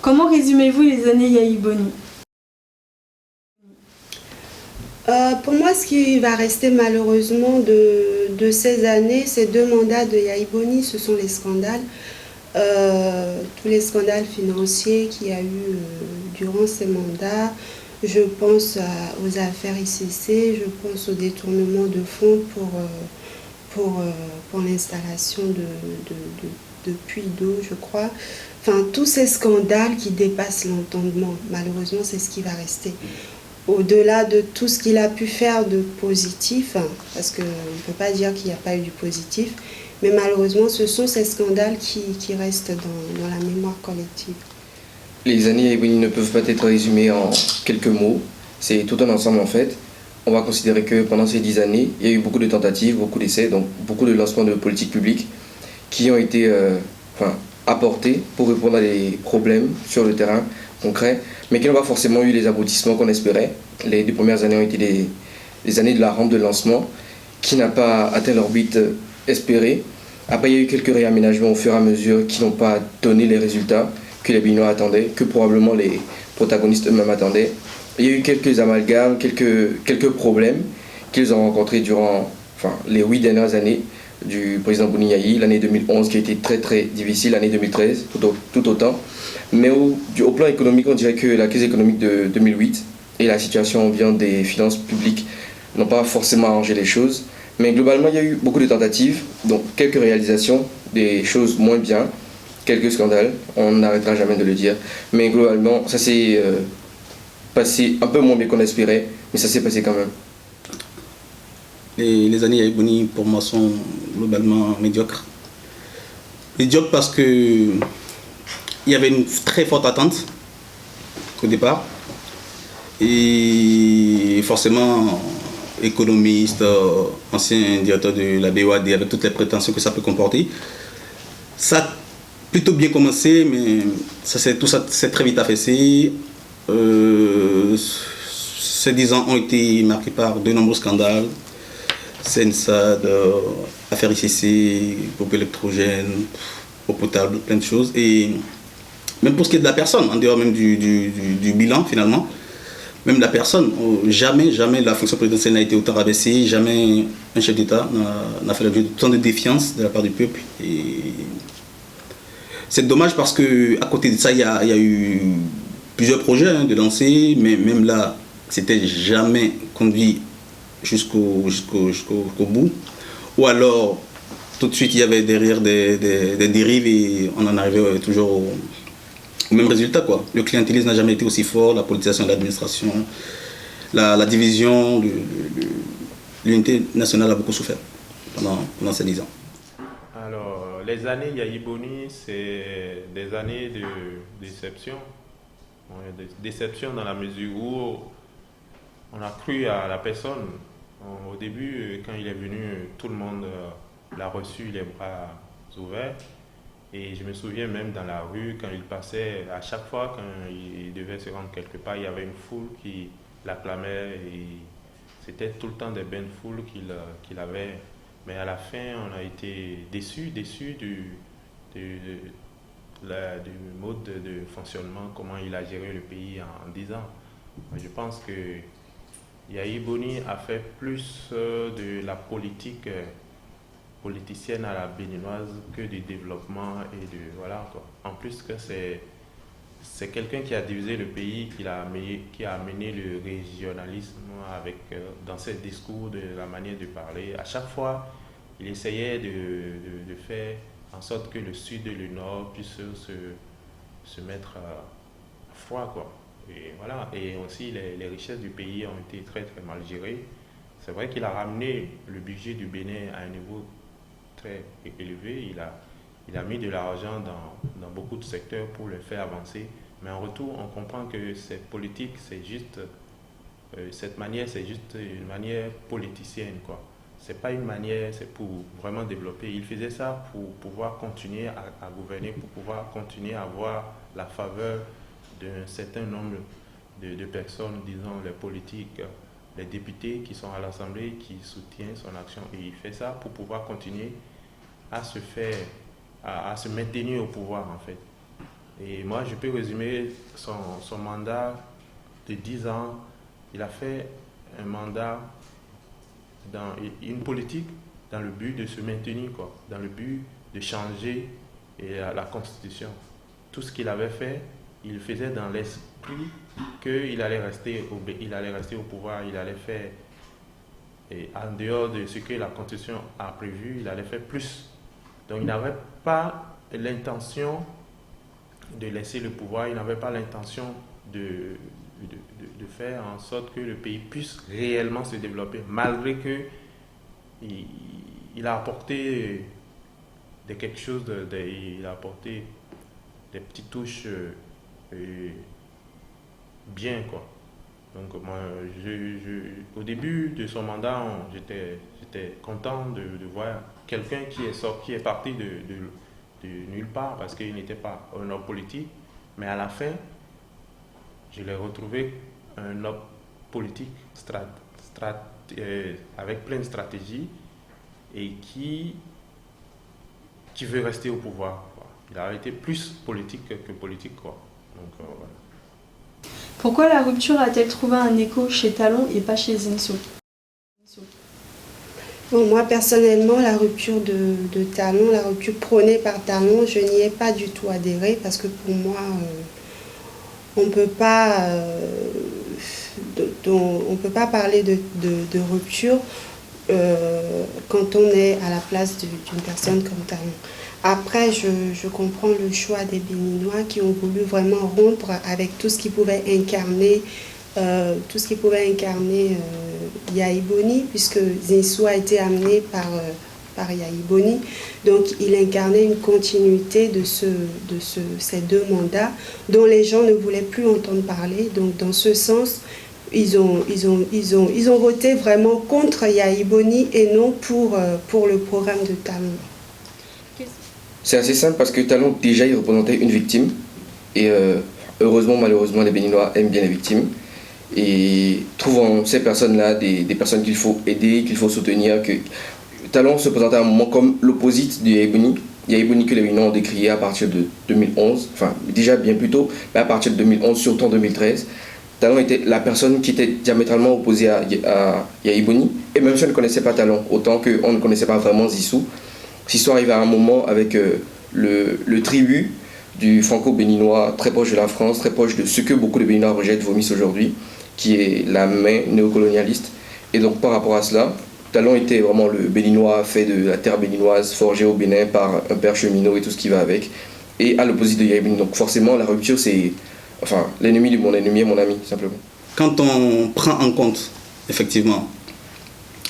Comment résumez-vous les années Yahi Boni? Pour moi, ce qui va rester malheureusement de ces années, ces 2 mandats de Yahi Boni, ce sont les scandales. Tous les scandales financiers qu'il y a eu durant ces mandats. Je pense aux affaires ICC, je pense au détournement de fonds pour l'installation de puits d'eau, je crois. Enfin, tous ces scandales qui dépassent l'entendement, malheureusement, c'est ce qui va rester. Au-delà de tout ce qu'il a pu faire de positif, parce qu'on ne peut pas dire qu'il n'y a pas eu du positif, mais malheureusement, ce sont ces scandales qui restent dans la mémoire collective. Les années Yahi Boni ne peuvent pas être résumées en quelques mots, c'est tout un ensemble en fait. On va considérer que pendant ces 10 années, il y a eu beaucoup de tentatives, beaucoup d'essais, donc beaucoup de lancements de politiques publiques qui ont été apportés pour répondre à des problèmes sur le terrain concret, mais qui n'ont pas forcément eu les aboutissements qu'on espérait. Les 2 premières années ont été des années de la rampe de lancement qui n'a pas atteint l'orbite espérée. Après, il y a eu quelques réaménagements au fur et à mesure qui n'ont pas donné les résultats que les Béninois attendaient, que probablement les protagonistes eux-mêmes attendaient. Il y a eu quelques amalgames, quelques problèmes qu'ils ont rencontrés durant les 8 dernières années du président Boni Yahi, l'année 2011 qui a été très très difficile, l'année 2013 tout autant. Mais au plan économique, on dirait que la crise économique de 2008 et la situation ambiante des finances publiques n'ont pas forcément arrangé les choses. Mais globalement, il y a eu beaucoup de tentatives, donc quelques réalisations, des choses moins bien, quelques scandales, on n'arrêtera jamais de le dire. Mais globalement, ça s'est passé un peu moins bien qu'on espérait, mais ça s'est passé quand même. Les années Yahi Boni, pour moi, sont globalement médiocres. Médiocres parce que il y avait une très forte attente au départ. Et forcément, économiste, ancien directeur de la BOAD, avec toutes les prétentions que ça peut comporter, ça a plutôt bien commencé, mais tout ça s'est très vite affaissé. Ces 10 ans ont été marqués par de nombreux scandales. CNSAD, affaire ICC, groupe électrogène, eau potable, plein de choses. Et même pour ce qui est de la personne, en dehors même du bilan finalement, même la personne, jamais la fonction présidentielle n'a été autant rabaissée, jamais un chef d'État n'a fait l'objet d'autant de défiance de la part du peuple. Et c'est dommage parce qu'à côté de ça, il y a eu plusieurs projets de lancer, mais même là, c'était jamais conduit jusqu'au bout. Ou alors, tout de suite, il y avait derrière des dérives et on en arrivait toujours au même résultat, quoi. Le clientélisme n'a jamais été aussi fort, la politisation de l'administration, la division, l'unité nationale a beaucoup souffert pendant ces 10 ans. Alors, les années Yahi Boni, c'est des années de déception. Déception dans la mesure où on a cru à la personne. Au début, quand il est venu, tout le monde l'a reçu les bras ouverts. Et je me souviens même dans la rue, quand il passait, à chaque fois quand il devait se rendre quelque part, il y avait une foule qui l'acclamait. Et c'était tout le temps des belles foules qu'il avait. Mais à la fin, on a été déçus du mode de fonctionnement, comment il a géré le pays en 10 ans. Je pense que Yahi Boni a fait plus de la politique politicienne à la béninoise que du développement et de voilà quoi. En plus que c'est quelqu'un qui a divisé le pays, qui a amené le régionalisme avec dans ses discours, de la manière de parler. À chaque fois, il essayait de faire en sorte que le sud et le nord puissent se mettre à froid quoi. Et voilà, et aussi les richesses du pays ont été très très mal gérées. C'est vrai qu'il a ramené le budget du Bénin à un niveau très élevé. Il a mis de l'argent dans beaucoup de secteurs pour le faire avancer. Mais en retour, on comprend que cette politique, cette manière, c'est juste une manière politicienne, quoi. C'est pas une manière, c'est pour vraiment développer. Il faisait ça pour pouvoir continuer à gouverner, pour pouvoir continuer à avoir la faveur d'un certain nombre de personnes, disons les politiques, les députés qui sont à l'Assemblée, qui soutiennent son action. Et il fait ça pour pouvoir continuer à se maintenir au pouvoir en fait. Et moi, je peux résumer son mandat de 10 ans. Il a fait un mandat dans une politique dans le but de se maintenir, quoi, dans le but de changer la Constitution. Tout ce qu'il avait fait, il le faisait dans l'esprit qu'il allait rester au pouvoir, il allait faire, et en dehors de ce que la Constitution a prévu, il allait faire plus. Donc il n'avait pas l'intention de laisser le pouvoir, il n'avait pas l'intention de faire en sorte que le pays puisse réellement se développer, malgré que il a apporté quelque chose, il a apporté des petites touches bien, quoi. Donc moi, au début de son mandat, j'étais content de voir quelqu'un qui est parti de nulle part parce qu'il n'était pas un homme politique, mais à la fin, je l'ai retrouvé un homme politique avec plein de stratégies et qui veut rester au pouvoir, quoi. Il a été plus politique que politique, quoi. Donc, voilà. Pourquoi la rupture a-t-elle trouvé un écho chez Talon et pas chez Zinsou? Bon, moi personnellement, la rupture de Talon, la rupture prônée par Talon, je n'y ai pas du tout adhéré parce que pour moi, on ne peut pas parler de rupture quand on est à la place d'une personne comme Talon. Après, je comprends le choix des Béninois qui ont voulu vraiment rompre avec tout ce qui pouvait incarner Yahi Boni, puisque Zinsou a été amené par Yahi Boni. Donc, il incarnait une continuité de ces deux mandats dont les gens ne voulaient plus entendre parler. Donc, dans ce sens, ils ont voté vraiment contre Yahi Boni et non pour le programme de Talon. C'est assez simple parce que Talon, déjà, il représentait une victime. Et heureusement, malheureusement, les Béninois aiment bien les victimes. Et trouvent en ces personnes-là des personnes qu'il faut aider, qu'il faut soutenir. Talon se présentait à un moment comme l'opposite de Yahi Boni. Yahi Boni que les Béninois ont décrié à partir de 2011, enfin déjà bien plus tôt, mais à partir de 2011, surtout en 2013. Talon était la personne qui était diamétralement opposée à Yahi Boni. Et même si on ne connaissait pas Talon, autant qu'on ne connaissait pas vraiment Zinsou, Zinsou arrive à un moment avec le tribut du franco-béninois, très proche de la France, très proche de ce que beaucoup de Béninois rejettent, vomissent aujourd'hui, qui est la main néocolonialiste. Et donc par rapport à cela, Talon était vraiment le Béninois fait de la terre béninoise, forgé au Bénin par un père cheminot et tout ce qui va avec, et à l'opposite de Yahi Boni. Donc forcément, la rupture, c'est... Enfin, l'ennemi de mon ennemi est mon ami, simplement. Quand on prend en compte, effectivement,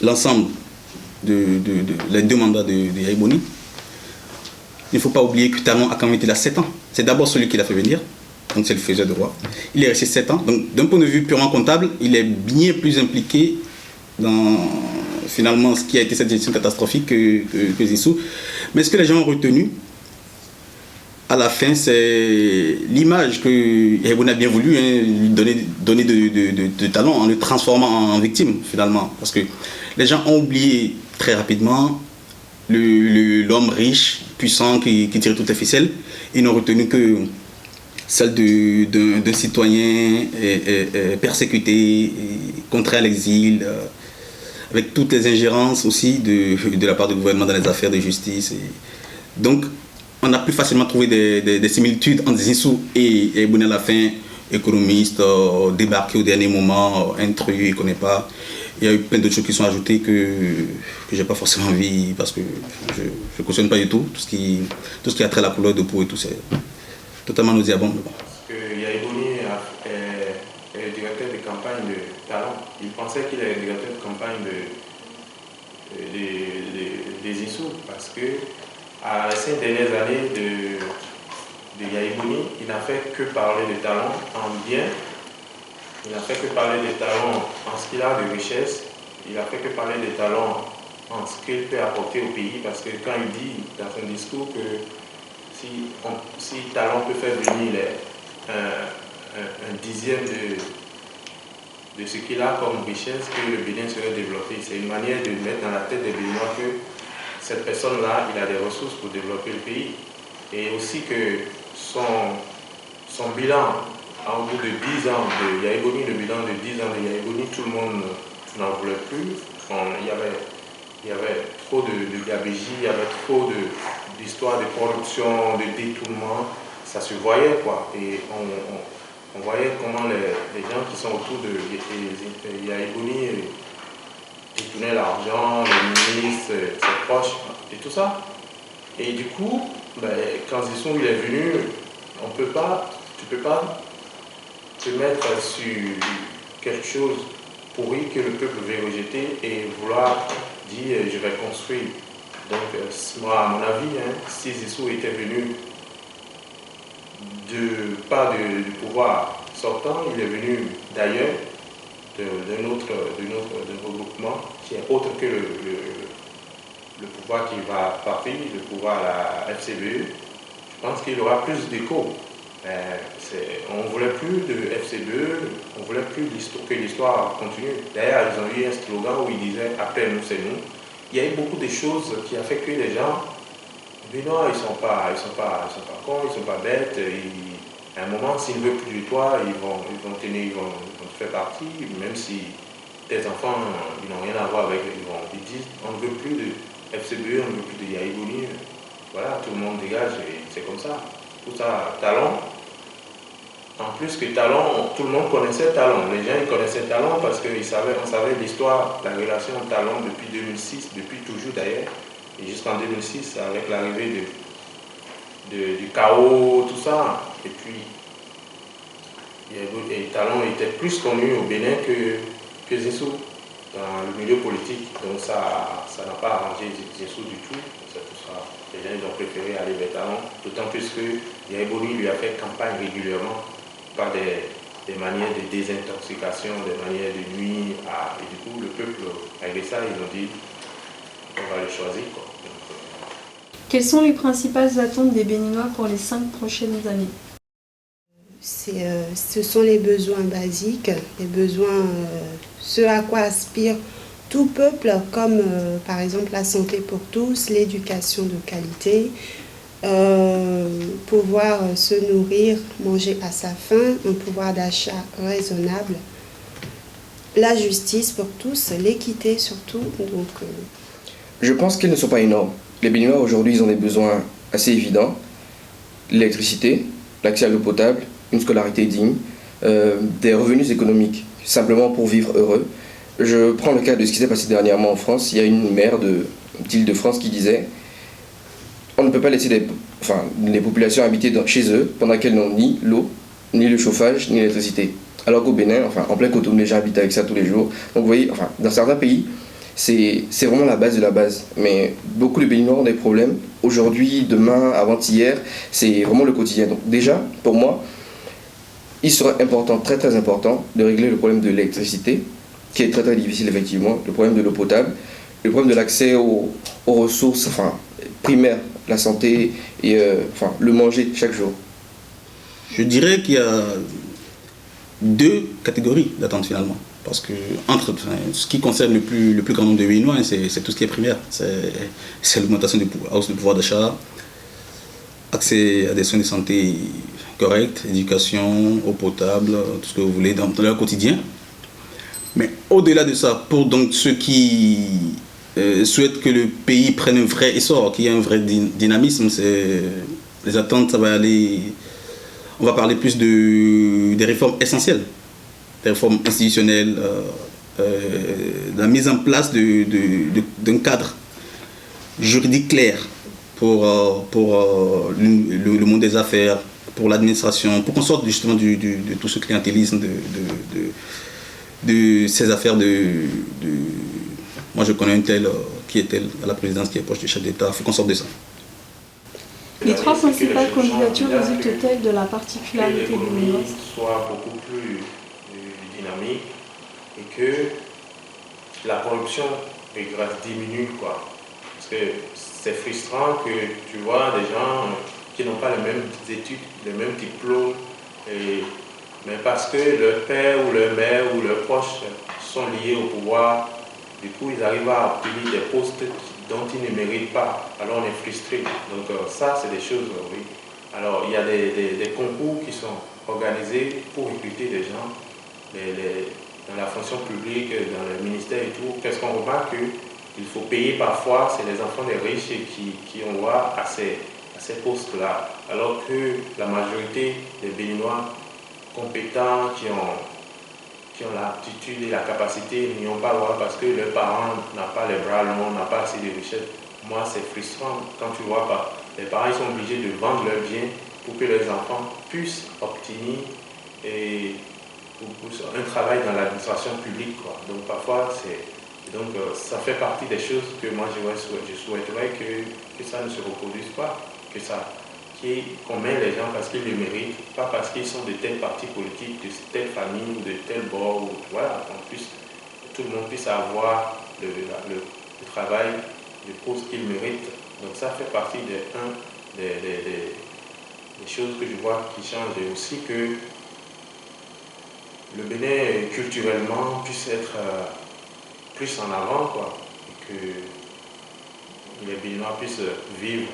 l'ensemble les deux mandats de Yahi Boni, il ne faut pas oublier que Talon a quand même été là 7 ans. C'est d'abord celui qui l'a fait venir, donc c'est le faiseur de roi. Il est resté 7 ans, donc d'un point de vue purement comptable, il est bien plus impliqué dans finalement ce qui a été cette gestion catastrophique que Zinsou. Mais ce que les gens ont retenu, à la fin, c'est l'image que Yahi Boni a bien voulu lui donner de Talon en le transformant en victime, finalement. Parce que les gens ont oublié très rapidement l'homme riche, puissant, qui tirait toutes les ficelles. Ils n'ont retenu que celle d'un citoyen persécuté, contraint à l'exil, avec toutes les ingérences aussi de la part du gouvernement dans les affaires de justice. Donc, on a plus facilement trouvé des similitudes entre Zinsou et Yahi Boni à la fin, économiste, débarqué au dernier moment, intrus, il ne connaît pas. Il y a eu plein d'autres choses qui sont ajoutées que je n'ai pas forcément envie, parce que je ne cautionne pas du tout. Tout ce qui a trait à la couleur de peau et tout, c'est totalement nauséabond. Parce que Yahi Boni est le directeur de campagne de Talon. Il pensait qu'il est le directeur de campagne de Zinsou, parce que à ces dernières années de Yahi Boni, il n'a fait que parler de Talon en bien. Il n'a fait que parler de Talon en ce qu'il a de richesse. Il n'a fait que parler de Talon en ce qu'il peut apporter au pays. Parce que quand il dit dans son discours que si Talon peut faire venir un dixième de ce qu'il a comme richesse, que le Bénin serait développé. C'est une manière de mettre dans la tête des Béninois que cette personne-là, il a des ressources pour développer le pays. Et aussi que son bilan, en bout de 10 ans de Yaya Boni, le bilan de 10 ans de Yaya Boni, tout le monde n'en voulait plus. Il y avait trop de gabegie, il y avait trop d'histoires de corruption, de détournement. Ça se voyait, quoi. Et on voyait comment les gens qui sont autour de Yaya Boni détournaient l'argent, les ministres, ses proches, et tout ça. Et du coup, quand Zissou il est venu, tu peux pas te mettre sur quelque chose pourri que le peuple veut rejeter et vouloir dire je vais construire. Donc moi à mon avis, si Zissou était venu pas du pouvoir sortant, il est venu d'ailleurs, d'un regroupement qui est autre que le pouvoir qui va partir, le pouvoir à la FCBE. Je pense qu'il aura plus d'écho. On ne voulait plus de FCBE, on ne voulait plus que l'histoire continue. D'ailleurs, ils ont eu un slogan où ils disaient « Après nous, c'est nous ». Il y a eu beaucoup de choses qui ont fait que les gens, mais non, ils ne sont pas cons, ils ne sont pas bêtes. À un moment, s'ils ne veulent plus de toi, ils vont te faire partie, même si tes enfants, ils n'ont rien à voir avec, ils disent on ne veut plus de FCBE, on ne veut plus de Yaya Boni. Voilà, tout le monde dégage et c'est comme ça. Tout ça, Talon. En plus que Talon, tout le monde connaissait Talon. Les gens ils connaissaient Talon parce qu'on savait l'histoire, la relation Talon depuis 2006, depuis toujours d'ailleurs, et jusqu'en 2006 avec l'arrivée du chaos, tout ça. Et puis, Talon était plus connu au Bénin que Zissou dans le milieu politique. Donc ça n'a pas arrangé Zissou du tout. C'est tout ça. Les gens ils ont préféré aller vers Talon, d'autant plus que Yaya Boni lui a fait campagne régulièrement par des manières de désintoxication, des manières de nuit. Et du coup, le peuple, avec ça, ils ont dit on va le choisir, quoi. Quelles sont les principales attentes des Béninois pour les 5 prochaines années? Ce sont les besoins basiques, les besoins, ce à quoi aspire tout peuple, comme par exemple la santé pour tous, l'éducation de qualité, pouvoir se nourrir, manger à sa faim, un pouvoir d'achat raisonnable, la justice pour tous, l'équité surtout. Donc, Je pense qu'ils ne sont pas énormes. Les Béninois aujourd'hui, ils ont des besoins assez évidents. L'électricité, l'accès à l'eau potable, une scolarité digne, des revenus économiques, simplement pour vivre heureux. Je prends le cas de ce qui s'est passé dernièrement en France. Il y a une maire d'Île-de-France qui disait on ne peut pas laisser les populations habiter chez eux pendant qu'elles n'ont ni l'eau, ni le chauffage, ni l'électricité. Alors qu'au Bénin, en plein Cotonou, les gens habitent avec ça tous les jours. Donc vous voyez, dans certains pays, c'est vraiment la base de la base. Mais beaucoup de Béninois ont des problèmes. Aujourd'hui, demain, avant-hier, c'est vraiment le quotidien. Donc déjà, pour moi, il serait important, très très important, de régler le problème de l'électricité, qui est très très difficile effectivement, le problème de l'eau potable, le problème de l'accès aux ressources primaires, la santé et le manger chaque jour. Je dirais qu'il y a 2 catégories d'attentes finalement. Parce que ce qui concerne le plus grand nombre de Béninois, c'est tout ce qui est primaire. C'est l'augmentation du pouvoir d'achat, accès à des soins de santé corrects, éducation, eau potable, tout ce que vous voulez dans leur quotidien. Mais au-delà de ça, pour donc ceux qui souhaitent que le pays prenne un vrai essor, qu'il y ait un vrai dynamisme, les attentes, ça va aller. On va parler plus des réformes essentielles. Des réformes institutionnelles, la mise en place d'un cadre juridique clair pour le monde des affaires, pour l'administration, pour qu'on sorte justement de tout ce clientélisme, de ces affaires moi je connais un tel qui est à la présidence, qui est proche du chef d'État, il faut qu'on sorte de ça. Les 3 principales candidatures résultent-elles de la particularité béninoise? Soit beaucoup plus dynamique et que la corruption diminue, quoi. Parce que c'est frustrant que tu vois des gens qui n'ont pas les mêmes études, les mêmes diplômes, mais parce que leur père ou leur mère ou leurs proches sont liés au pouvoir, du coup ils arrivent à obtenir des postes dont ils ne méritent pas. Alors on est frustré. Donc ça c'est des choses, oui. Alors il y a des concours qui sont organisés pour recruter des gens dans la fonction publique, dans le ministère et tout. Qu'est-ce qu'on remarque? Il faut payer parfois, c'est les enfants des riches qui ont droit à ces postes-là. Alors que la majorité des Béninois compétents, qui ont l'aptitude et la capacité, n'y ont pas droit parce que leurs parents n'ont pas les bras longs, n'ont pas assez de richesses. Moi, c'est frustrant quand tu vois pas. Les parents sont obligés de vendre leurs biens pour que les enfants puissent obtenir un travail dans l'administration publique, quoi. Donc parfois, ça fait partie des choses que moi je souhaiterais que ça ne se reproduise pas, qu'on mette les gens parce qu'ils le méritent, pas parce qu'ils sont de tel parti politique, de telle famille ou de tel bord, ou voilà, tout le monde puisse avoir le travail, le poste qu'il mérite. Donc ça fait partie des choses que je vois qui changent, et aussi que le Bénin culturellement puisse être plus en avant, quoi, et que les Béninois puissent vivre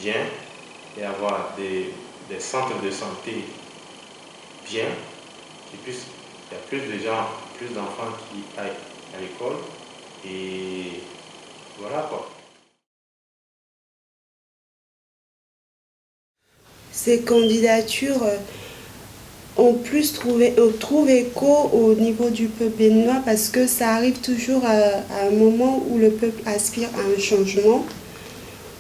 bien et avoir des centres de santé bien, il y a plus de gens, plus d'enfants qui aillent à l'école, et voilà, quoi. Ces candidatures trouve écho au niveau du peuple béninois, parce que ça arrive toujours à un moment où le peuple aspire à un changement.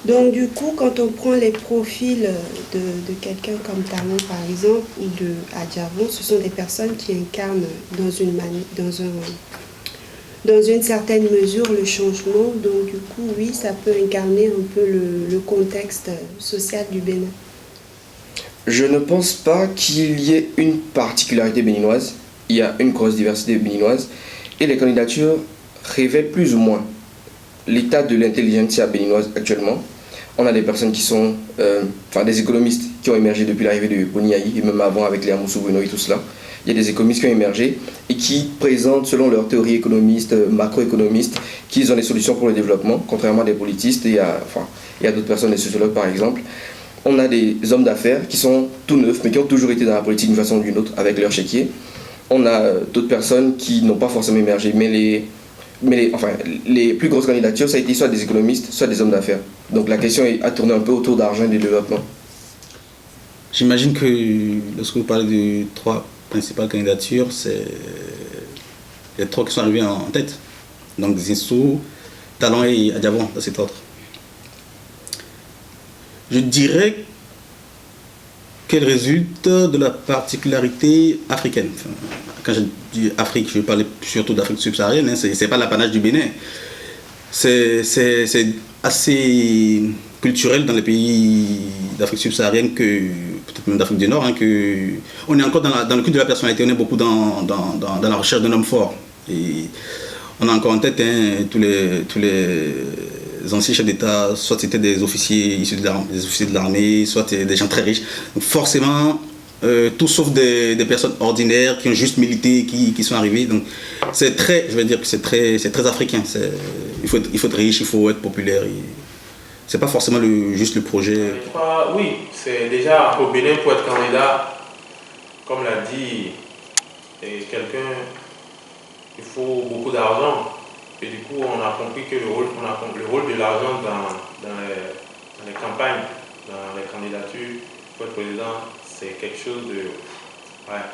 Donc du coup, quand on prend les profils de quelqu'un comme Talon par exemple, ou de Adjavon, ce sont des personnes qui incarnent dans une certaine mesure le changement. Donc du coup, oui, ça peut incarner un peu le contexte social du Bénin. Je ne pense pas qu'il y ait une particularité béninoise. Il y a une grosse diversité béninoise et les candidatures révèlent plus ou moins l'état de l'intelligentsia béninoise actuellement. On a des personnes qui sont, des économistes qui ont émergé depuis l'arrivée de Boni Yayi, et même avant avec les Amoussou Bruno et tout cela. Il y a des économistes qui ont émergé et qui présentent, selon leur théorie économiste, macroéconomiste, qu'ils ont des solutions pour le développement, contrairement à des politistes et à d'autres personnes, des sociologues par exemple. On a des hommes d'affaires qui sont tout neufs, mais qui ont toujours été dans la politique d'une façon ou d'une autre, avec leur chéquier. On a d'autres personnes qui n'ont pas forcément émergé, mais les plus grosses candidatures, ça a été soit des économistes, soit des hommes d'affaires. Donc la question a tourné un peu autour d'argent et de développement. J'imagine que lorsque vous parlez de 3 principales candidatures, c'est les 3 qui sont arrivés en tête. Donc Zinsou, Talon et Adjavon, dans cet ordre. Je dirais qu'elle résulte de la particularité africaine. Enfin, quand je dis Afrique, je parle surtout d'Afrique subsaharienne, hein, c'est pas l'apanage du Bénin. C'est assez culturel dans les pays d'Afrique subsaharienne, peut-être même d'Afrique du Nord, hein, on est encore dans le culte de la personnalité, on est beaucoup dans la recherche d'un homme fort. Et on a encore en tête tous les anciens chefs d'État, soit c'était des officiers issus de l'armée, soit des gens très riches. Donc forcément, tout sauf des personnes ordinaires qui ont juste milité, qui sont arrivées. Donc c'est très, je vais dire que c'est très africain. Il faut être riche, il faut être populaire. C'est pas forcément juste le projet. Oui, c'est déjà au Bénin pour être candidat, comme l'a dit quelqu'un, il faut beaucoup d'argent. Et du coup, on a compris que le rôle de l'argent dans les campagnes, dans les candidatures pour être président, c'est quelque chose de... Ouais.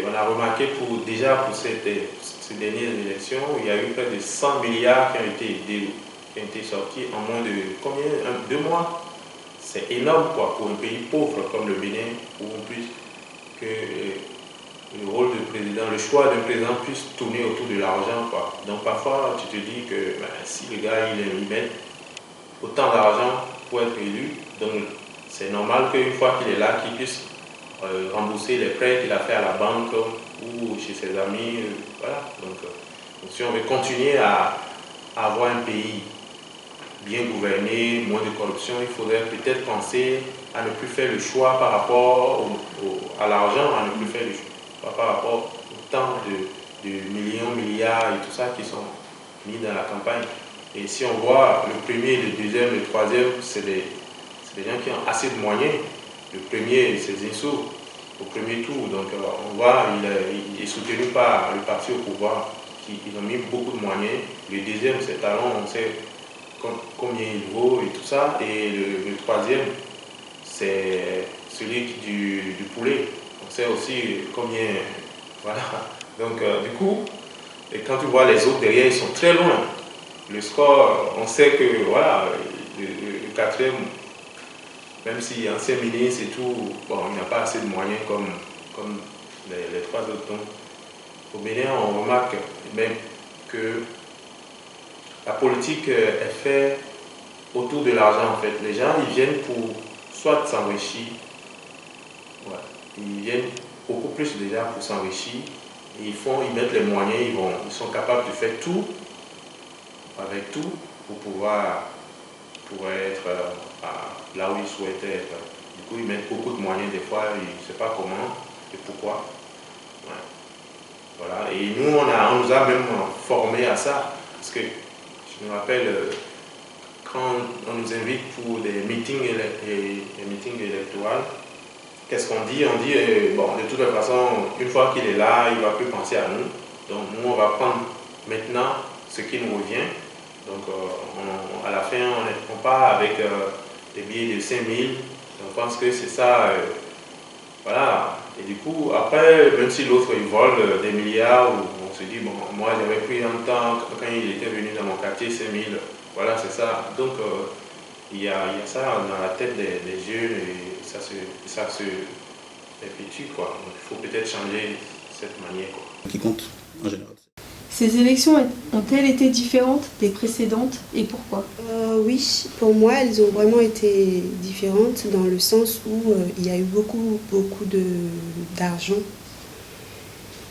On a remarqué pour ces dernières élections, il y a eu près de 100 milliards qui ont été sortis en moins de 2 mois. C'est énorme, quoi, pour un pays pauvre comme le Bénin, où on puisse que le rôle de président, le choix d'un président puisse tourner autour de l'argent, quoi. Donc parfois tu te dis que si le gars il met autant d'argent pour être élu, donc c'est normal qu'une fois qu'il est là, qu'il puisse rembourser les prêts qu'il a fait à la banque ou chez ses amis, voilà. Donc si on veut continuer à avoir un pays bien gouverné, moins de corruption, il faudrait peut-être penser à ne plus faire le choix par rapport à l'argent, à ne plus faire le choix par rapport au temps de millions, milliards et tout ça qui sont mis dans la campagne. Et si on voit le premier, le deuxième, le troisième, c'est des gens qui ont assez de moyens le premier, c'est Zinsou, au premier tour. Donc on voit, il est soutenu par le parti au pouvoir. Ils ont mis beaucoup de moyens. Le deuxième, c'est Talon, on sait combien il vaut et tout ça. Et le troisième, c'est celui du poulet. On sait aussi combien. Voilà. Donc du coup, et quand tu vois les autres derrière, ils sont très loin. Le score, on sait que voilà, le quatrième, même si ancien ministre et tout, bon, il n'a pas assez de moyens comme les trois autres. Donc, au Bénin, on remarque même que la politique est faite autour de l'argent en fait. Les gens, ils viennent pour soit s'enrichir, ouais, ils viennent beaucoup plus déjà pour s'enrichir. Ils mettent les moyens, ils sont capables de faire tout, avec tout, pour pouvoir être là où ils souhaitent être. Du coup, ils mettent beaucoup de moyens, des fois, ils ne savent pas comment et pourquoi. Ouais. Voilà. Et nous, on nous a même formés à ça. Parce que je me rappelle, quand on nous invite pour des meetings électoraux, qu'est-ce qu'on dit? On dit, bon, de toute façon, une fois qu'il est là, il ne va plus penser à nous. Donc nous, on va prendre maintenant ce qui nous revient. Donc à la fin, on part avec des billets de 5 000. On pense que c'est ça. Voilà. Et du coup, après, même si l'autre il vole des milliards, on se dit, bon, moi j'avais pris un temps, quand il était venu dans mon quartier, 5 000. Voilà, c'est ça. Donc il y a ça dans la tête des jeunes et ça se perpétue, quoi. Donc il faut peut-être changer cette manière, quoi. Qui compte en général. Ces élections ont-elles été différentes des précédentes et pourquoi? Oui, pour moi, elles ont vraiment été différentes dans le sens où il y a eu beaucoup d'argent.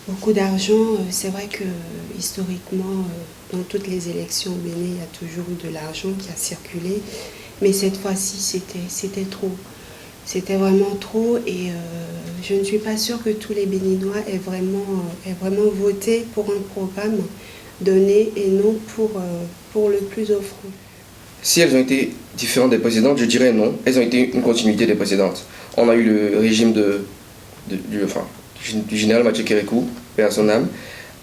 Beaucoup d'argent, c'est vrai que historiquement, dans toutes les élections au Bénin, il y a toujours eu de l'argent qui a circulé. Mais cette fois-ci, c'était trop. C'était vraiment trop et je ne suis pas sûre que tous les Béninois aient vraiment voté pour un programme donné et non pour le plus offrant. Si elles ont été différentes des précédentes, je dirais non. Elles ont été une continuité des précédentes. On a eu le régime du général Mathieu Kérékou, paix à son âme.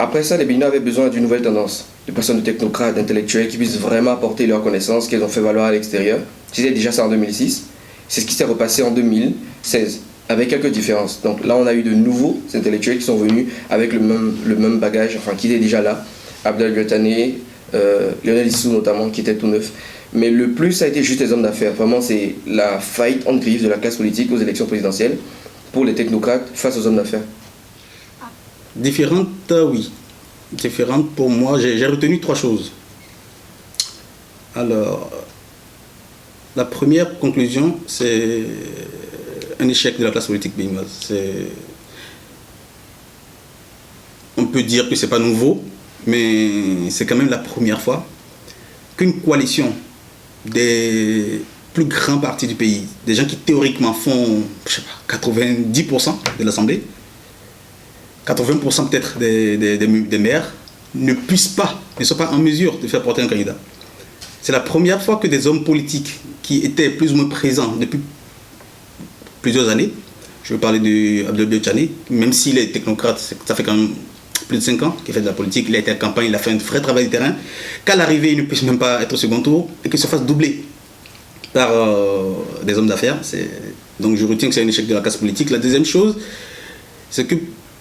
Après ça, les Béninois avaient besoin d'une nouvelle tendance, de personnes de technocrates, d'intellectuels qui puissent vraiment apporter leurs connaissances qu'elles ont fait valoir à l'extérieur. C'était déjà ça en 2006. C'est ce qui s'est repassé en 2016, avec quelques différences. Donc là, on a eu de nouveaux intellectuels qui sont venus avec le même bagage, enfin qui étaient déjà là. Abdel Gatané, Lionel Issou notamment, qui était tout neuf. Mais le plus, ça a été juste les hommes d'affaires. Vraiment, c'est la faillite en crise de la classe politique aux élections présidentielles pour les technocrates face aux hommes d'affaires. Différentes, oui. Différentes pour moi, j'ai retenu 3 choses. Alors, la première conclusion, c'est un échec de la classe politique béninoise. On peut dire que ce n'est pas nouveau, mais c'est quand même la première fois qu'une coalition des plus grands partis du pays, des gens qui théoriquement font, je sais pas, 90% de l'Assemblée, 80% peut-être des maires, ne soient pas en mesure de faire porter un candidat. C'est la première fois que des hommes politiques qui étaient plus ou moins présents depuis plusieurs années, je veux parler d'Abdel Gatané, même s'il est technocrate, ça fait quand même plus de 5 ans qu'il fait de la politique, il a été à campagne, il a fait un vrai travail de terrain, qu'à l'arrivée il ne puisse même pas être au second tour et qu'il se fasse doubler par des hommes d'affaires. Donc je retiens que c'est un échec de la classe politique. La deuxième chose, c'est que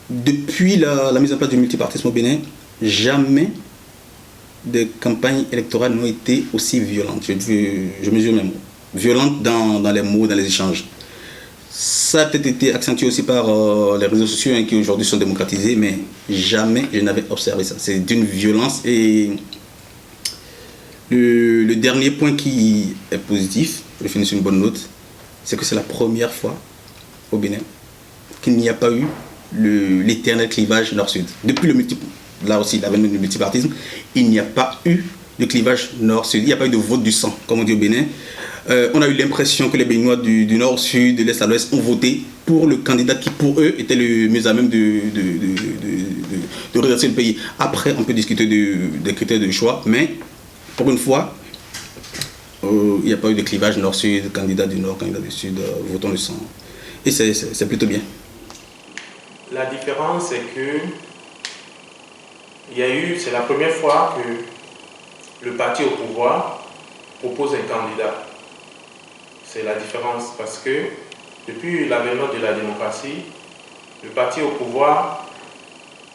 depuis la mise en place du multipartisme au Bénin, jamais des campagnes électorales n'ont été aussi violentes. Je mesure mes mots. Violentes dans les mots, dans les échanges. Ça a peut-être été accentué aussi par les réseaux sociaux qui aujourd'hui sont démocratisés, mais jamais je n'avais observé ça. C'est d'une violence. Et le dernier point qui est positif, je finis sur une bonne note, c'est que c'est la première fois au Bénin qu'il n'y a pas eu l'éternel clivage nord-sud. Depuis l'avènement du multipartisme, il n'y a pas eu de clivage nord-sud. Il n'y a pas eu de vote du sang, comme on dit au Bénin. On a eu l'impression que les Béninois du nord-sud, de l'est à l'ouest, ont voté pour le candidat qui, pour eux, était le mieux à même de redresser le pays. Après, on peut discuter des critères de choix, mais pour une fois, il n'y a pas eu de clivage nord-sud, candidat du nord, candidat du sud, votons le sang. Et c'est plutôt bien. La différence, c'est que c'est la première fois que le parti au pouvoir propose un candidat. C'est la différence parce que depuis l'avènement de la démocratie, le parti au pouvoir,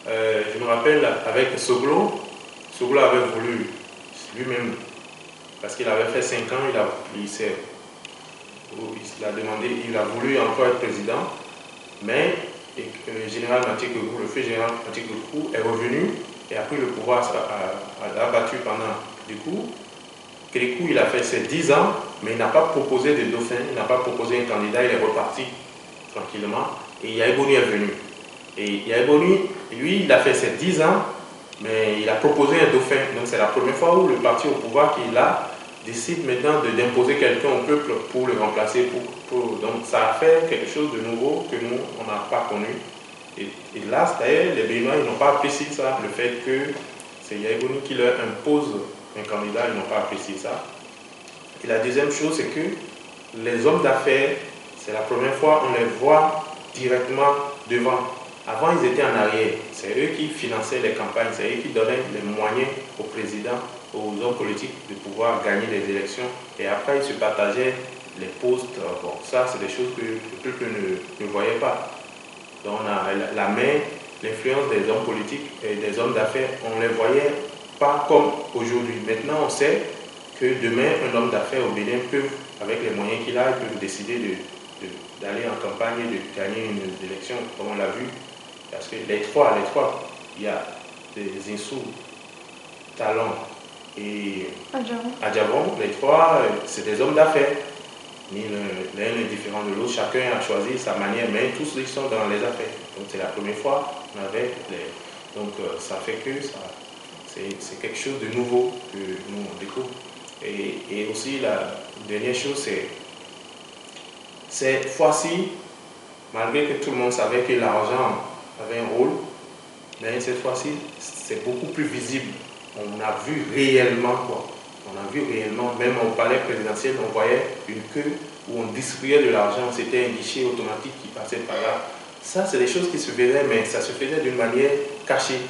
je me rappelle avec Soglo avait voulu lui-même, parce qu'il avait fait 5 ans, il a voulu encore être président, mais le général Mathieu Kekou, le feu général Mathieu Kekou est revenu et a pris le pouvoir, a battu pendant du coup. Kekou, il a fait ses 10 ans, mais il n'a pas proposé de dauphin, il n'a pas proposé un candidat, il est reparti tranquillement. Et Yaye Boni est venu. Et Yaye Boni, lui, il a fait ses 10 ans, mais il a proposé un dauphin. Donc c'est la première fois où le parti au pouvoir qui là décide maintenant d'imposer quelqu'un au peuple pour le remplacer. Donc ça a fait quelque chose de nouveau que nous, on n'a pas connu. Et là, d'ailleurs, les Béninois, ils n'ont pas apprécié ça, le fait que c'est Yaye Boni qui leur impose un candidat, ils n'ont pas apprécié ça. Et la deuxième chose, c'est que les hommes d'affaires, c'est la première fois on les voit directement devant. Avant, ils étaient en arrière. C'est eux qui finançaient les campagnes, c'est eux qui donnaient les moyens au président, aux hommes politiques de pouvoir gagner les élections. Et après, ils se partageaient les postes. Bon, ça, c'est des choses que le peuple ne voyait pas. Donc, on a la main, l'influence des hommes politiques et des hommes d'affaires, on ne les voyait pas comme aujourd'hui. Maintenant, on sait que demain, un homme d'affaires au Bénin peut, avec les moyens qu'il a, il peut décider d'aller en campagne et de gagner une élection, comme on l'a vu. Parce que les trois, il y a des Insou, Talon et Adjavon, les trois, c'est des hommes d'affaires. L'un est différent de l'autre, chacun a choisi sa manière, mais tous ils sont dans les affaires. Donc c'est la première fois qu'on avait donc ça fait que c'est quelque chose de nouveau que nous on découvre. Et aussi la dernière chose, c'est cette fois-ci, malgré que tout le monde savait que l'argent avait un rôle, mais cette fois-ci, c'est beaucoup plus visible. On a vu réellement quoi. On a vu réellement, même au palais présidentiel, on voyait une queue où on distribuait de l'argent, c'était un guichet automatique qui passait par là. Ça, c'est des choses qui se faisaient, mais ça se faisait d'une manière cachée.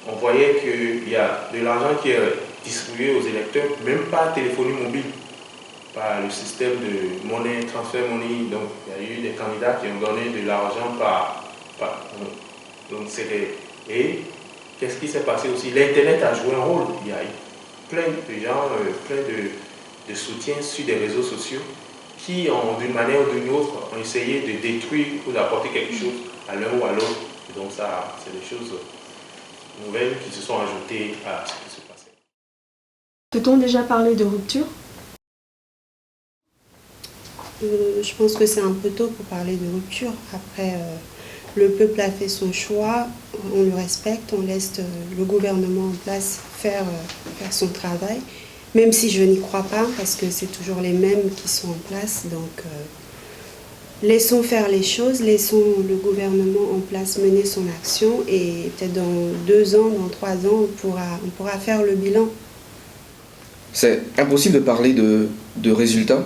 On voyait qu'il y a de l'argent qui est distribué aux électeurs, même par téléphonie mobile, par le système de monnaie, transfert money. Donc, il y a eu des candidats qui ont donné de l'argent donc, et qu'est-ce qui s'est passé aussi? L'Internet a joué un rôle. Il y a eu plein de gens, plein de soutiens sur des réseaux sociaux qui, d'une manière ou d'une autre, ont essayé de détruire ou d'apporter quelque chose à l'un ou à l'autre. Donc, ça, c'est des choses nouvelles qui se sont ajoutées à ce qui se passait. Peut-on déjà parler de rupture? Je pense que c'est un peu tôt pour parler de rupture. Après, le peuple a fait son choix, on le respecte, on laisse le gouvernement en place faire son travail, même si je n'y crois pas, parce que c'est toujours les mêmes qui sont en place. Donc, laissons faire les choses, laissons le gouvernement en place mener son action, et peut-être dans 2 ans, dans 3 ans, on pourra faire le bilan. C'est impossible de parler de résultats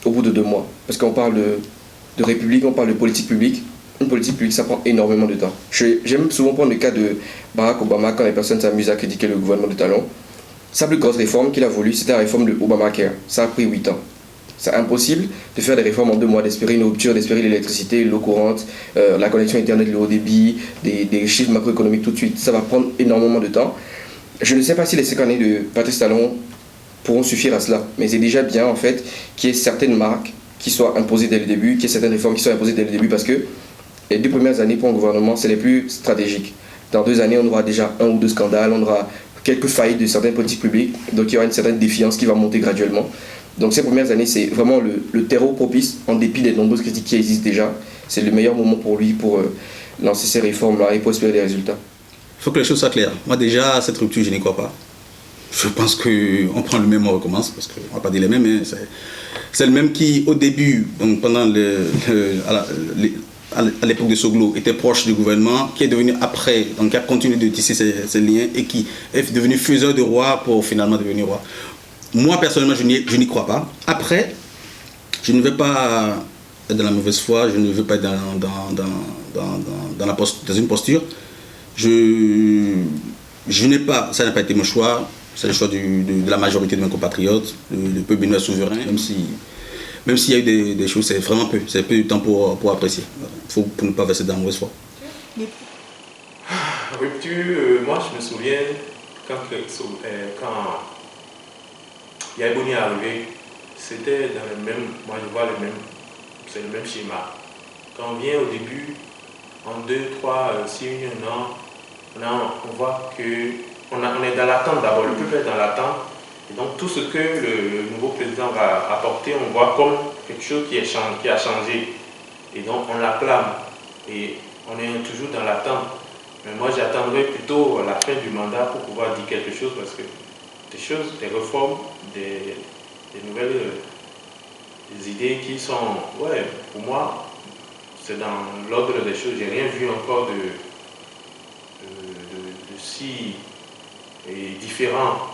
au bout de 2 mois, parce qu'on parle de république, on parle de politique publique. Une politique publique, ça prend énormément de temps. J'aime souvent prendre le cas de Barack Obama, quand les personnes s'amusent à critiquer le gouvernement de Talon. Sa plus grosse réforme qu'il a voulu, c'était la réforme de Obamacare. Ça a pris 8 ans. C'est impossible de faire des réformes en 2 mois, d'espérer une rupture, d'espérer l'électricité, l'eau courante, la connexion Internet, le haut débit, des chiffres macroéconomiques tout de suite. Ça va prendre énormément de temps. Je ne sais pas si les 5 années de Patrice Talon pourront suffire à cela, mais c'est déjà bien en fait qu'il y ait certaines marques qui soient imposées dès le début, qu'il y ait certaines réformes qui soient imposées dès le début, parce que les 2 premières années pour un gouvernement, c'est les plus stratégiques. Dans 2 années, on aura déjà 1 ou 2 scandales, on aura quelques failles de certaines politiques publiques, donc il y aura une certaine défiance qui va monter graduellement. Donc ces premières années, c'est vraiment le terreau propice, en dépit des nombreuses critiques qui existent déjà. C'est le meilleur moment pour lui pour lancer ces réformes-là et pour espérer des résultats. Il faut que les choses soient claires. Moi déjà, cette rupture, je n'y crois pas. Je pense qu'on prend le même, on recommence, parce qu'on ne va pas dire les mêmes, mais c'est le même qui, au début, donc pendant à l'époque de Soglo, était proche du gouvernement, qui est devenu après, donc qui a continué de tisser ses liens et qui est devenu faiseur de roi pour finalement devenir roi. Moi, personnellement, je n'y crois pas. Après, je ne vais pas être dans la mauvaise foi, je ne veux pas être dans une posture. Je n'ai pas, ça n'a pas été mon choix, c'est le choix de la majorité de mes compatriotes, le peuple béninois souverain, même s'il y a eu des choses, c'est vraiment peu, c'est peu de temps pour apprécier. Il faut pour ne pas verser dans la mauvaise foi. Rupture, moi je me souviens quand Yaïbouni est arrivé, c'était dans le même, moi je vois c'est le même schéma. Quand on vient au début, en 2, 3, 6, 1 an, on voit qu'on est dans l'attente d'abord, le peuple est dans l'attente. Et donc tout ce que le nouveau président va apporter, on voit comme quelque chose qui a changé. Et donc on l'acclame. Et on est toujours dans l'attente. Mais moi j'attendrai plutôt la fin du mandat pour pouvoir dire quelque chose parce que des réformes, des nouvelles des idées qui sont, ouais, pour moi, c'est dans l'ordre des choses. J'ai rien vu encore de si différent.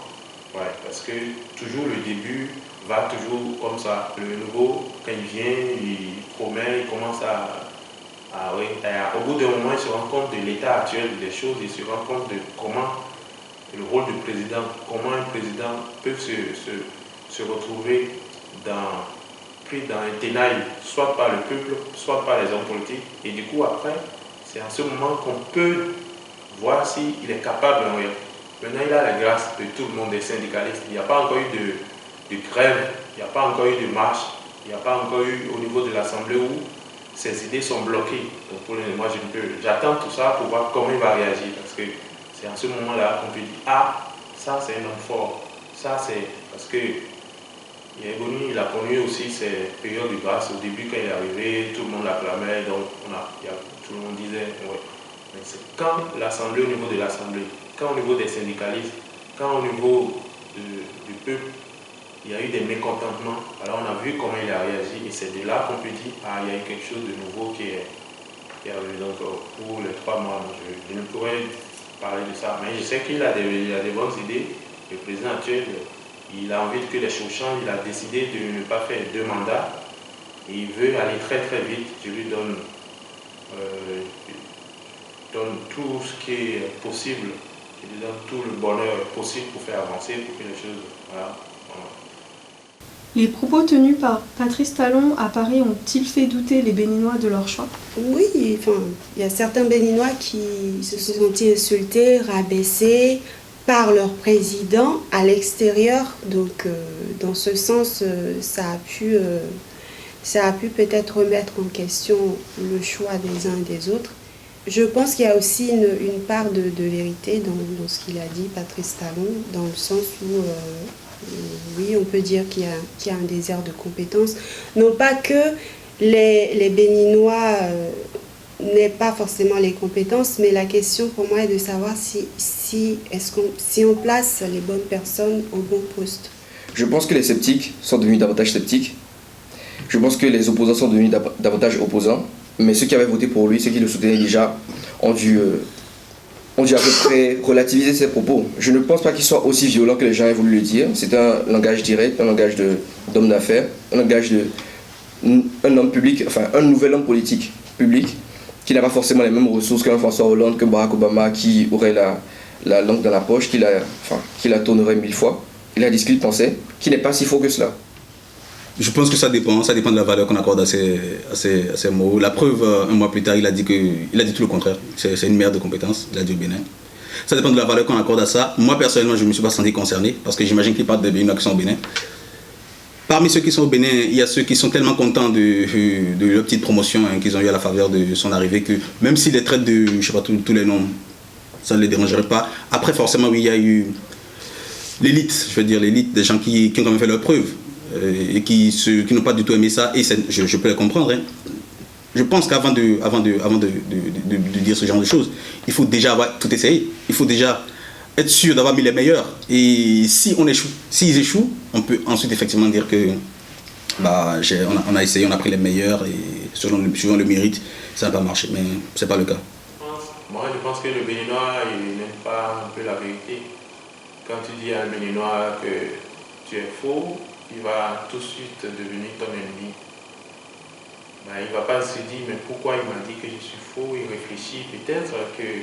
Ouais, parce que toujours le début va toujours comme ça. Le nouveau, quand il vient, il promet, il commence au bout d'un moment, il se rend compte de l'état actuel des choses, il se rend compte de comment le rôle du président, comment un président peut se retrouver pris dans un ténaille, soit par le peuple, soit par les hommes politiques. Et du coup, après, c'est en ce moment qu'on peut voir s'il est capable. Maintenant, il a la grâce de tout le monde des syndicalistes. Il n'y a pas encore eu de grève, il n'y a pas encore eu de marche, il n'y a pas encore eu au niveau de l'Assemblée où ces idées sont bloquées. Donc pour moi, j'attends tout ça pour voir comment il va réagir. Parce que c'est en ce moment-là qu'on peut dire, ah, ça c'est un homme fort. Ça c'est parce que Yaïbouni, il a connu aussi ces périodes de grâce. Au début, quand il est arrivé, tout le monde l'acclamait, donc tout le monde disait, ouais. Mais c'est quand l'Assemblée, au niveau de l'Assemblée, quand au niveau des syndicalistes, quand au niveau du peuple, il y a eu des mécontentements. Alors on a vu comment il a réagi et c'est de là qu'on peut dire, ah, il y a eu quelque chose de nouveau qui est arrivé. Donc pour les 3 mois, je ne pourrais parler de ça. Mais je sais qu'il a des bonnes idées. Le président actuel, il a envie que les choses changent. Il a décidé de ne pas faire 2 mandats. Et il veut aller très très vite. Je lui donne tout ce qui est possible. Je lui donne tout le bonheur possible pour faire avancer, pour que les choses... Voilà. Les propos tenus par Patrice Talon à Paris ont-ils fait douter les Béninois de leur choix? Oui, enfin, il y a certains Béninois qui se sont sentis insultés, rabaissés par leur président à l'extérieur. Donc, dans ce sens, ça a pu peut-être remettre en question le choix des uns et des autres. Je pense qu'il y a aussi une part de vérité dans ce qu'il a dit, Patrice Talon, dans le sens où... oui, on peut dire qu'il y a un désert de compétences. Non pas que les Béninois n'aient pas forcément les compétences, mais la question pour moi est de savoir si on place les bonnes personnes au bon poste. Je pense que les sceptiques sont devenus davantage sceptiques. Je pense que les opposants sont devenus davantage opposants. Mais ceux qui avaient voté pour lui, ceux qui le soutenaient déjà, ont dû à peu près relativiser ses propos. Je ne pense pas qu'il soit aussi violent que les gens aient voulu le dire. C'est un langage direct, un langage d'homme d'affaires, un langage d'un homme public, enfin un nouvel homme politique public qui n'a pas forcément les mêmes ressources qu'un François Hollande, que Barack Obama, qui aurait la langue dans la poche, qui la tournerait 1000 fois. Il a dit ce qu'il pensait, qui n'est pas si faux que cela. Je pense que ça dépend de la valeur qu'on accorde à ces mots. La preuve, un mois plus tard, il a dit tout le contraire. C'est une merde de compétences, il a dit au Bénin. Ça dépend de la valeur qu'on accorde à ça. Moi, personnellement, je ne me suis pas senti concerné, parce que j'imagine qu'il parle des Béninois qui sont au Bénin. Parmi ceux qui sont au Bénin, il y a ceux qui sont tellement contents de leur petite promotion qu'ils ont eu à la faveur de son arrivée, que même s'ils les traitent de, je ne sais pas, tous les noms, ça ne les dérangerait pas. Après, forcément, oui, il y a eu l'élite, je veux dire, l'élite des gens qui ont quand même fait leurs preuves. Et qui n'ont pas du tout aimé ça, et je peux les comprendre. Hein. Je pense qu'avant de dire ce genre de choses, il faut déjà avoir tout essayé. Il faut déjà être sûr d'avoir mis les meilleurs. Et s'ils échouent, on peut ensuite effectivement dire que on a essayé, on a pris les meilleurs, et selon le mérite, ça n'a pas marché. Mais ce n'est pas le cas. Moi, je pense que le Béninois, il n'aime pas un peu la vérité. Quand tu dis à un Béninois que tu es faux, il va tout de suite devenir ton ennemi. Ben, il ne va pas se dire, mais pourquoi il m'a dit que je suis faux? Il réfléchit peut-être que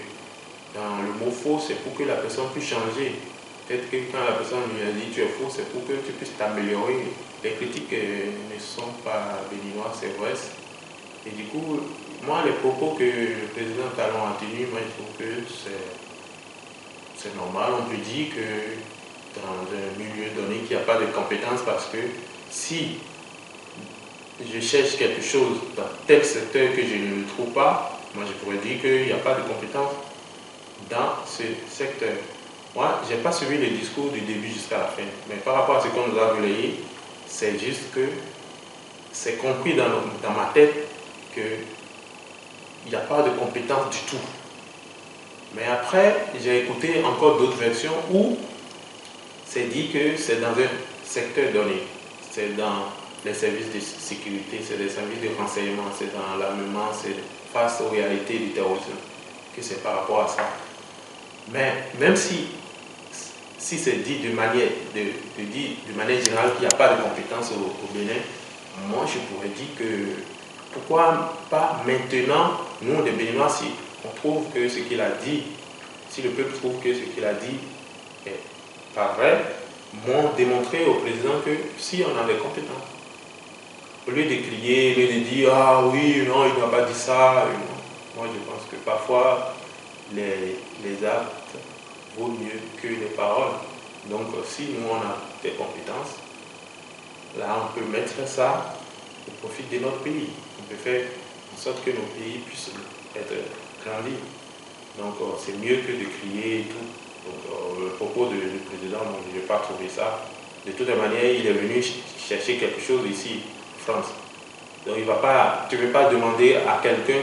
dans le mot faux, c'est pour que la personne puisse changer. Peut-être que quand la personne lui a dit tu es faux, c'est pour que tu puisses t'améliorer. Les critiques ne sont pas béninoises, c'est vrai. Et du coup, moi, les propos que le président Talon a tenus, moi, je trouve que c'est normal. On peut dire que dans un milieu donné, qu'il n'y a pas de compétences parce que si je cherche quelque chose dans tel secteur que je ne le trouve pas, moi, je pourrais dire qu'il n'y a pas de compétences dans ce secteur. Moi, je n'ai pas suivi le discours du début jusqu'à la fin, mais par rapport à ce qu'on nous a relayé, c'est juste que c'est compris dans ma tête qu'il n'y a pas de compétence du tout. Mais après, j'ai écouté encore d'autres versions où c'est dit que c'est dans un secteur donné. C'est dans les services de sécurité, c'est les services de renseignement, c'est dans l'armement, c'est face aux réalités du terrorisme, que c'est par rapport à ça. Mais même si c'est dit de manière générale qu'il n'y a pas de compétences au Bénin, moi je pourrais dire que pourquoi pas maintenant, nous les Béninois, si on trouve que ce qu'il a dit, si le peuple trouve que ce qu'il a dit est pas vrai, démontrer au président que si on a des compétences. Au lieu de crier, au lieu de dire ah oui, non, il n'a pas dit ça. Moi je pense que parfois les actes vaut mieux que les paroles. Donc si nous on a des compétences, là on peut mettre ça au profit de notre pays. On peut faire en sorte que nos pays puissent être grandis. Donc c'est mieux que de crier et tout. Donc le propos du président, je n'ai pas trouvé ça. De toute manière, il est venu chercher quelque chose ici, en France. Donc tu ne veux pas demander à quelqu'un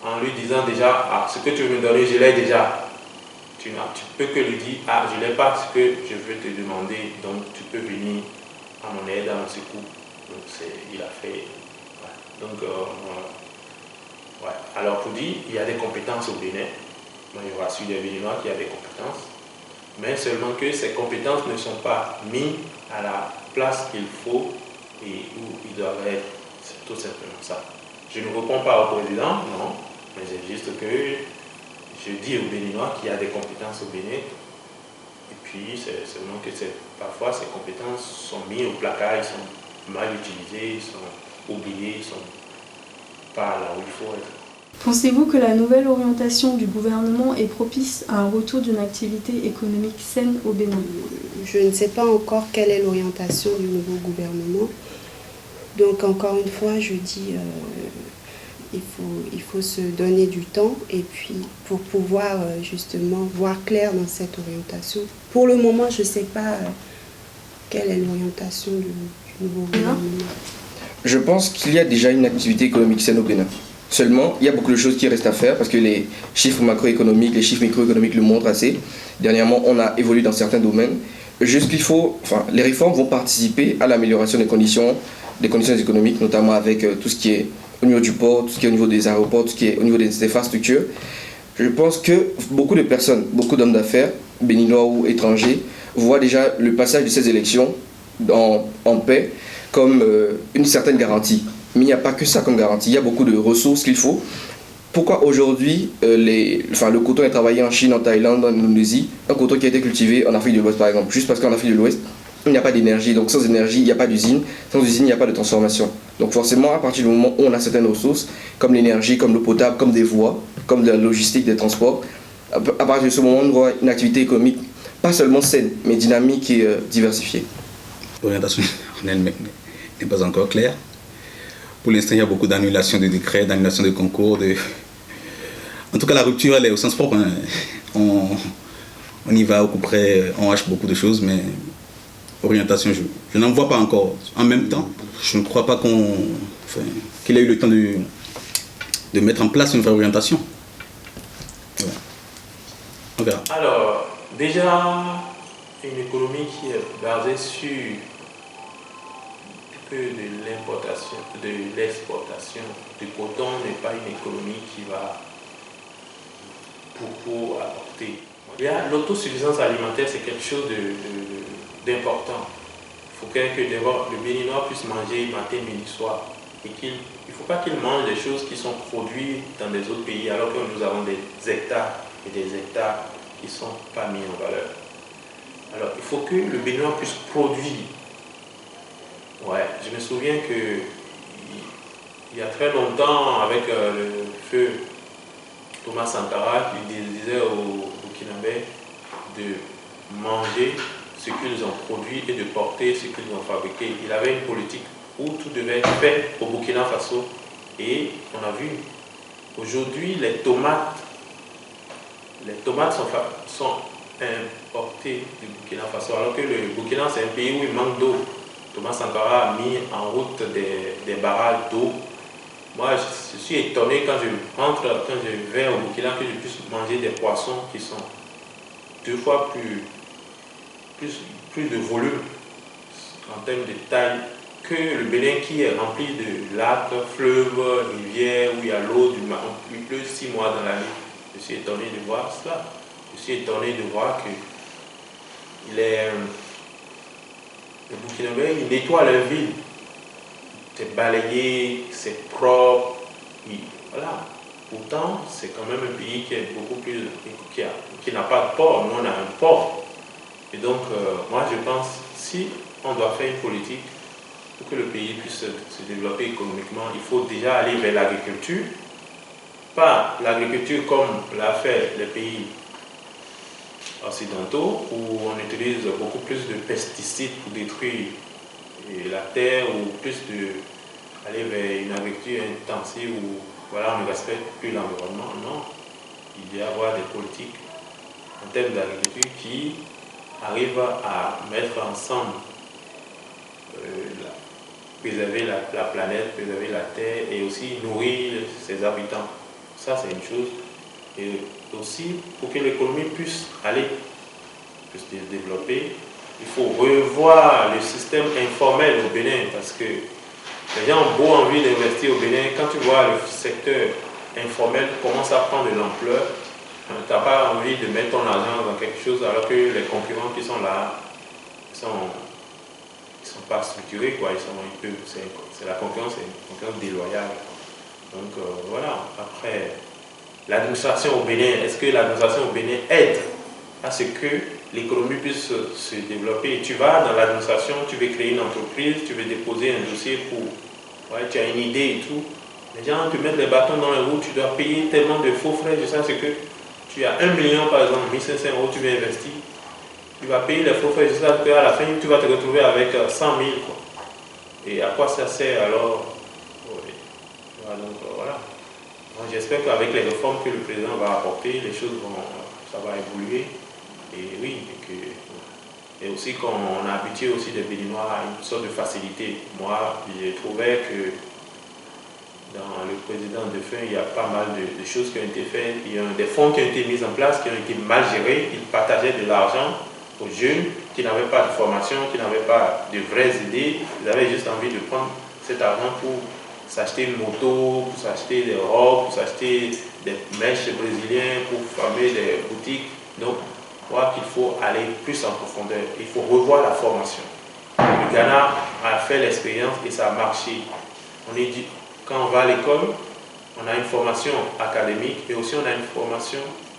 en lui disant déjà, ah, ce que tu veux me donner, je l'ai déjà. Tu peux que lui dire, ah, je n'ai pas ce que je veux te demander, donc tu peux venir à mon aide, à mon secours. Donc il a fait. Ouais. Donc, ouais. Alors pour dire, il y a des compétences au Bénin. Moi, je rassure les Béninois qu'il y a des compétences, mais seulement que ces compétences ne sont pas mises à la place qu'il faut et où ils doivent être. C'est tout simplement ça. Je ne réponds pas au président, non, mais c'est juste que je dis aux Béninois qu'il y a des compétences au Bénin, et puis c'est seulement que parfois ces compétences sont mises au placard, ils sont mal utilisées, ils sont oubliées, ils ne sont pas là où il faut être. Pensez-vous que la nouvelle orientation du gouvernement est propice à un retour d'une activité économique saine au Bénin? Je ne sais pas encore quelle est l'orientation du nouveau gouvernement. Donc encore une fois, je dis il faut se donner du temps et puis pour pouvoir justement voir clair dans cette orientation. Pour le moment, je ne sais pas quelle est l'orientation du nouveau gouvernement. Je pense qu'il y a déjà une activité économique saine au Bénin. Seulement, il y a beaucoup de choses qui restent à faire parce que les chiffres macroéconomiques, les chiffres microéconomiques le montrent assez. Dernièrement, on a évolué dans certains domaines. Juste qu'il faut, les réformes vont participer à l'amélioration des conditions économiques, notamment avec tout ce qui est au niveau du port, tout ce qui est au niveau des aéroports, tout ce qui est au niveau des infrastructures. Je pense que beaucoup de personnes, beaucoup d'hommes d'affaires, béninois ou étrangers, voient déjà le passage de ces élections en paix comme une certaine garantie. Mais il n'y a pas que ça comme garantie, il y a beaucoup de ressources qu'il faut. Pourquoi aujourd'hui le coton est travaillé en Chine, en Thaïlande, en Indonésie, un coton qui a été cultivé en Afrique de l'Ouest par exemple, juste parce qu'en Afrique de l'Ouest, il n'y a pas d'énergie, donc sans énergie, il n'y a pas d'usine, sans usine, il n'y a pas de transformation. Donc forcément, à partir du moment où on a certaines ressources, comme l'énergie, comme l'eau potable, comme des voies, comme de la logistique, des transports, à partir de ce moment, on voit une activité économique, pas seulement saine, mais dynamique et diversifiée. L'orientation n'est pas encore claire. Pour l'instant, il y a beaucoup d'annulations de décrets, d'annulations de concours. En tout cas, la rupture, elle est au sens propre. Hein. On y va au coup près, on hache beaucoup de choses, mais orientation, je n'en vois pas encore. En même temps, je ne crois pas qu'il ait eu le temps de mettre en place une vraie orientation. Ouais. On verra. Alors, déjà, une économie qui est basée sur de l'importation, de l'exportation du coton n'est pas une économie qui va beaucoup apporter. L'autosuffisance alimentaire, c'est quelque chose d'important. Il faut que d'abord le Béninois puisse manger matin, midi, soir. et qu'il ne faut pas qu'ils mangent des choses qui sont produites dans des autres pays alors que nous avons des hectares et des hectares qui ne sont pas mis en valeur. Alors il faut que le Béninois puisse produire. Ouais, je me souviens que il y a très longtemps, avec le feu Thomas Sankara, qui disait aux Burkinabés de manger ce qu'ils ont produit et de porter ce qu'ils ont fabriqué. Il avait une politique où tout devait être fait au Burkina Faso. Et on a vu, aujourd'hui, les tomates sont importées du Burkina Faso, alors que le Burkina, c'est un pays où il manque d'eau. Thomas Sankara a mis en route des barrages d'eau. Moi, je suis étonné quand je vais au Burkina, que je puisse manger des poissons qui sont 2 fois plus de volume en termes de taille que le Bénin, qui est rempli de lacs, fleuves, rivières, où il y a l'eau, il pleut 6 mois dans l'année. Je suis étonné de voir cela. Je suis étonné de voir que les Burkinabés, ils nettoient leur ville. C'est balayé, c'est propre. Voilà. Pourtant, c'est quand même un pays qui est beaucoup plus, qui n'a pas de port. Nous, on a un port. Et donc, moi, je pense, si on doit faire une politique pour que le pays puisse se développer économiquement, il faut déjà aller vers l'agriculture. Pas l'agriculture comme l'a fait les pays occidentaux, où on utilise beaucoup plus de pesticides pour détruire la terre, ou plus aller vers une agriculture intensive où voilà, on ne respecte plus l'environnement. Non, il doit y avoir des politiques en termes d'agriculture qui arrivent à mettre ensemble préserver la planète, préserver la terre et aussi nourrir ses habitants. Ça, c'est une chose. Et aussi, pour que l'économie puisse se développer, il faut revoir le système informel au Bénin, parce que les gens ont beau envie d'investir au Bénin, quand tu vois le secteur informel commence à prendre de l'ampleur, tu n'as pas envie de mettre ton argent dans quelque chose alors que les concurrents qui sont là, ils sont pas structurés, quoi. C'est la concurrence, c'est une concurrence déloyale. Donc voilà, après, l'administration au Bénin, est-ce que l'administration au Bénin aide à ce que l'économie puisse se développer? Tu vas dans l'administration, tu veux créer une entreprise, tu veux déposer un dossier tu as une idée et tout. Les gens te mettent les bâtons dans les roues, tu dois payer tellement de faux frais. Je sais, c'est que tu as 1 million, par exemple, 1500 euros, tu veux investir. Tu vas payer les faux frais, je sais qu'à la fin, tu vas te retrouver avec 100 000. Quoi. Et à quoi ça sert alors? Donc voilà. J'espère qu'avec les réformes que le président va apporter, les choses ça va évoluer. Et oui, et aussi qu'on a habitué aussi les Béninois à une sorte de facilité. Moi, j'ai trouvé que dans le président de fin, il y a pas mal de choses qui ont été faites. Il y a des fonds qui ont été mis en place, qui ont été mal gérés. Ils partageaient de l'argent aux jeunes qui n'avaient pas de formation, qui n'avaient pas de vraies idées. Ils avaient juste envie de prendre cet argent pour s'acheter une moto, pour s'acheter des robes, pour s'acheter des mèches brésiliens, pour fermer des boutiques. Donc, je crois qu'il faut aller plus en profondeur. Il faut revoir la formation. Le Ghana a fait l'expérience et ça a marché. On est dit, quand on va à l'école, on a une formation académique et aussi on a une formation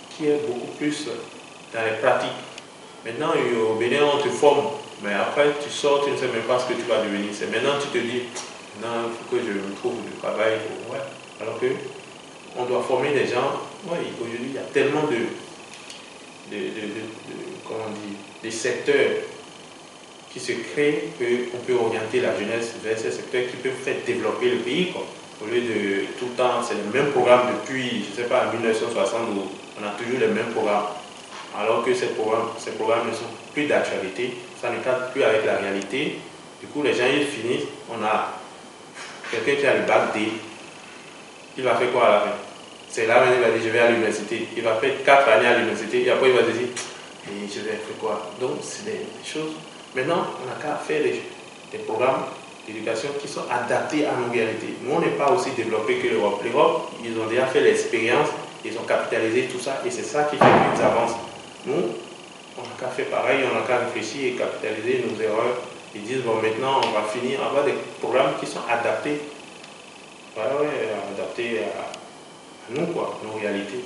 qui est beaucoup plus dans les pratiques. Maintenant, au Bénin, on te forme, mais après tu sors, tu ne sais même pas ce que tu vas devenir. C'est maintenant tu te dis, non, il faut que je me trouve du travail. Ouais. Alors que on doit former des gens. Ouais, aujourd'hui, il y a tellement comment on dit, des secteurs qui se créent qu'on peut orienter la jeunesse vers ces secteurs qui peuvent faire développer le pays. Quoi. Au lieu de tout le temps, c'est le même programme depuis, je ne sais pas, 1960, où on a toujours les mêmes programmes. Alors que ces programmes ne sont plus d'actualité, ça ne cadre plus avec la réalité. Du coup, les gens, ils finissent, on a quelqu'un qui a le bac D, il va faire quoi à la fin? C'est là où il va dire, je vais à l'université. Il va faire 4 années à l'université et après il va se dire, et je vais faire quoi? Donc, c'est des choses. Maintenant, on n'a qu'à faire des programmes d'éducation qui sont adaptés à nos réalités. Nous, on n'est pas aussi développé que l'Europe. L'Europe, ils ont déjà fait l'expérience, ils ont capitalisé tout ça et c'est ça qui fait qu'ils avancent. Nous, on n'a qu'à faire pareil, on n'a qu'à réfléchir et capitaliser nos erreurs. Ils disent, bon, maintenant, on va finir, avoir des programmes qui sont adaptés Ouais, ouais, adapté à nous, quoi, nos réalités.